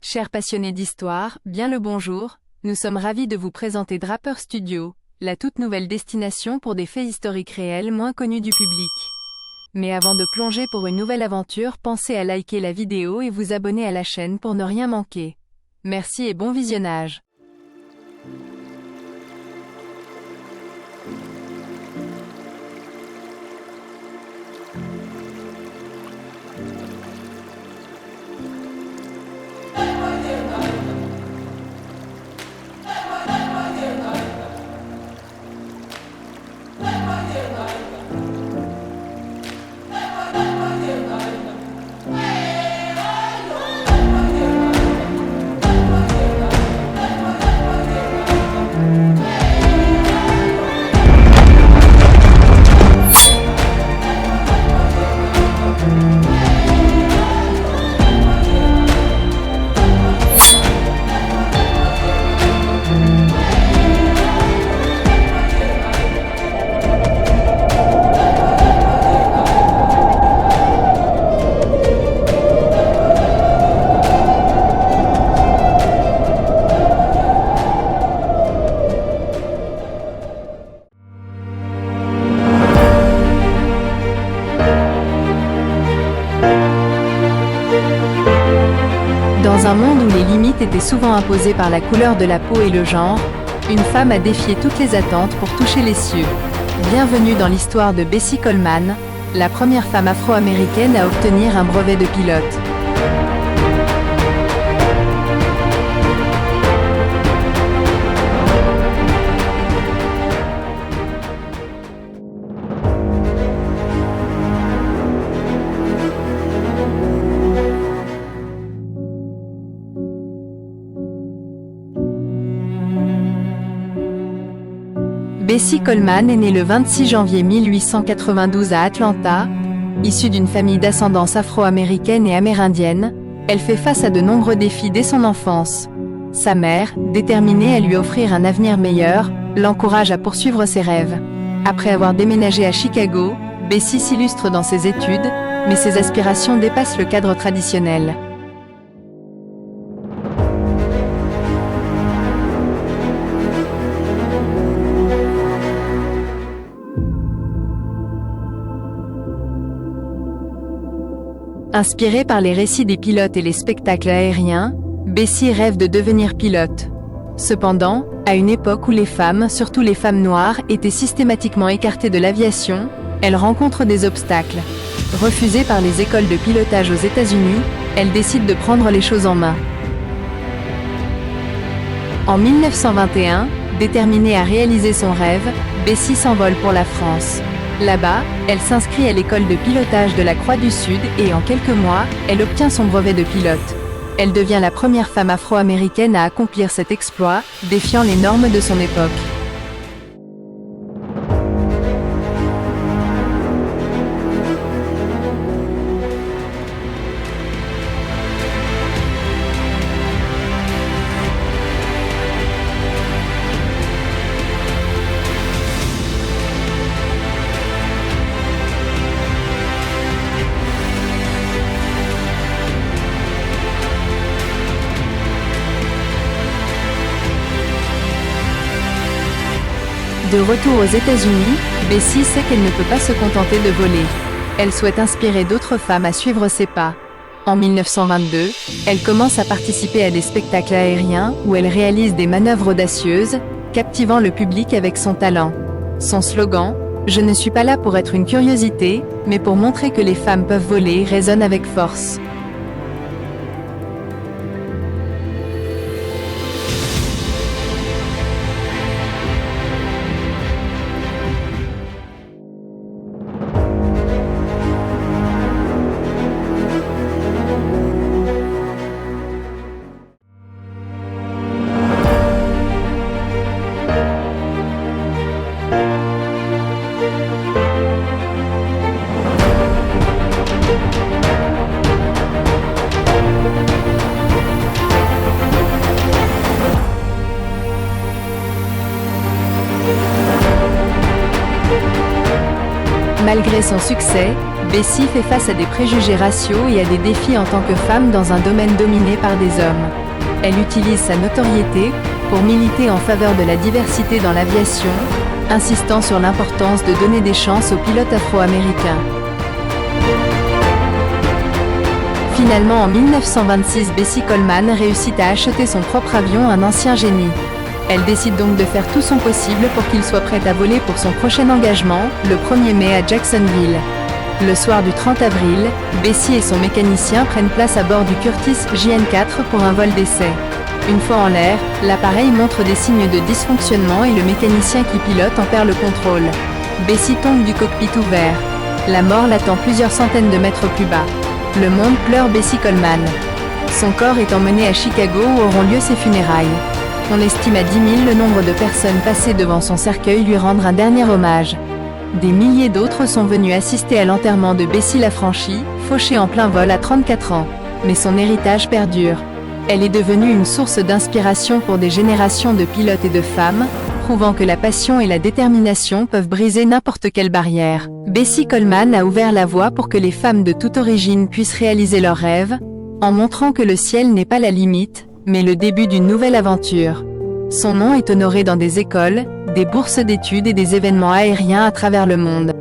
Chers passionnés d'histoire, bien le bonjour, nous sommes ravis de vous présenter Draper Studio, la toute nouvelle destination pour des faits historiques réels moins connus du public. Mais avant de plonger pour une nouvelle aventure, pensez à liker la vidéo et vous abonner à la chaîne pour ne rien manquer. Merci et bon visionnage. Dans un monde où les limites étaient souvent imposées par la couleur de la peau et le genre, une femme a défié toutes les attentes pour toucher les cieux. Bienvenue dans l'histoire de Bessie Coleman, la première femme afro-américaine à obtenir un brevet de pilote. Bessie Coleman est née le 26 janvier 1892 à Atlanta. Issue d'une famille d'ascendance afro-américaine et amérindienne, elle fait face à de nombreux défis dès son enfance. Sa mère, déterminée à lui offrir un avenir meilleur, l'encourage à poursuivre ses rêves. Après avoir déménagé à Chicago, Bessie s'illustre dans ses études, mais ses aspirations dépassent le cadre traditionnel. Inspirée par les récits des pilotes et les spectacles aériens, Bessie rêve de devenir pilote. Cependant, à une époque où les femmes, surtout les femmes noires, étaient systématiquement écartées de l'aviation, elle rencontre des obstacles. Refusée par les écoles de pilotage aux États-Unis, elle décide de prendre les choses en main. En 1921, déterminée à réaliser son rêve, Bessie s'envole pour la France. Là-bas, elle s'inscrit à l'école de pilotage de la Croix-du-Sud et en quelques mois, elle obtient son brevet de pilote. Elle devient la première femme afro-américaine à accomplir cet exploit, défiant les normes de son époque. De retour aux États-Unis, Bessie sait qu'elle ne peut pas se contenter de voler. Elle souhaite inspirer d'autres femmes à suivre ses pas. En 1922, elle commence à participer à des spectacles aériens où elle réalise des manœuvres audacieuses, captivant le public avec son talent. Son slogan « Je ne suis pas là pour être une curiosité, mais pour montrer que les femmes peuvent voler » résonne avec force. Malgré son succès, Bessie fait face à des préjugés raciaux et à des défis en tant que femme dans un domaine dominé par des hommes. Elle utilise sa notoriété pour militer en faveur de la diversité dans l'aviation, insistant sur l'importance de donner des chances aux pilotes afro-américains. Finalement, en 1926, Bessie Coleman réussit à acheter son propre avion, un ancien génie. Elle décide donc de faire tout son possible pour qu'il soit prêt à voler pour son prochain engagement, le 1er mai à Jacksonville. Le soir du 30 avril, Bessie et son mécanicien prennent place à bord du Curtiss JN4 pour un vol d'essai. Une fois en l'air, l'appareil montre des signes de dysfonctionnement et le mécanicien qui pilote en perd le contrôle. Bessie tombe du cockpit ouvert. La mort l'attend plusieurs centaines de mètres plus bas. Le monde pleure Bessie Coleman. Son corps est emmené à Chicago où auront lieu ses funérailles. On estime à 10 000 le nombre de personnes passées devant son cercueil lui rendre un dernier hommage. Des milliers d'autres sont venus assister à l'enterrement de Bessie Lafranchi, fauchée en plein vol à 34 ans. Mais son héritage perdure. Elle est devenue une source d'inspiration pour des générations de pilotes et de femmes, prouvant que la passion et la détermination peuvent briser n'importe quelle barrière. Bessie Coleman a ouvert la voie pour que les femmes de toute origine puissent réaliser leurs rêves, en montrant que le ciel n'est pas la limite, mais le début d'une nouvelle aventure. Son nom est honoré dans des écoles, des bourses d'études et des événements aériens à travers le monde.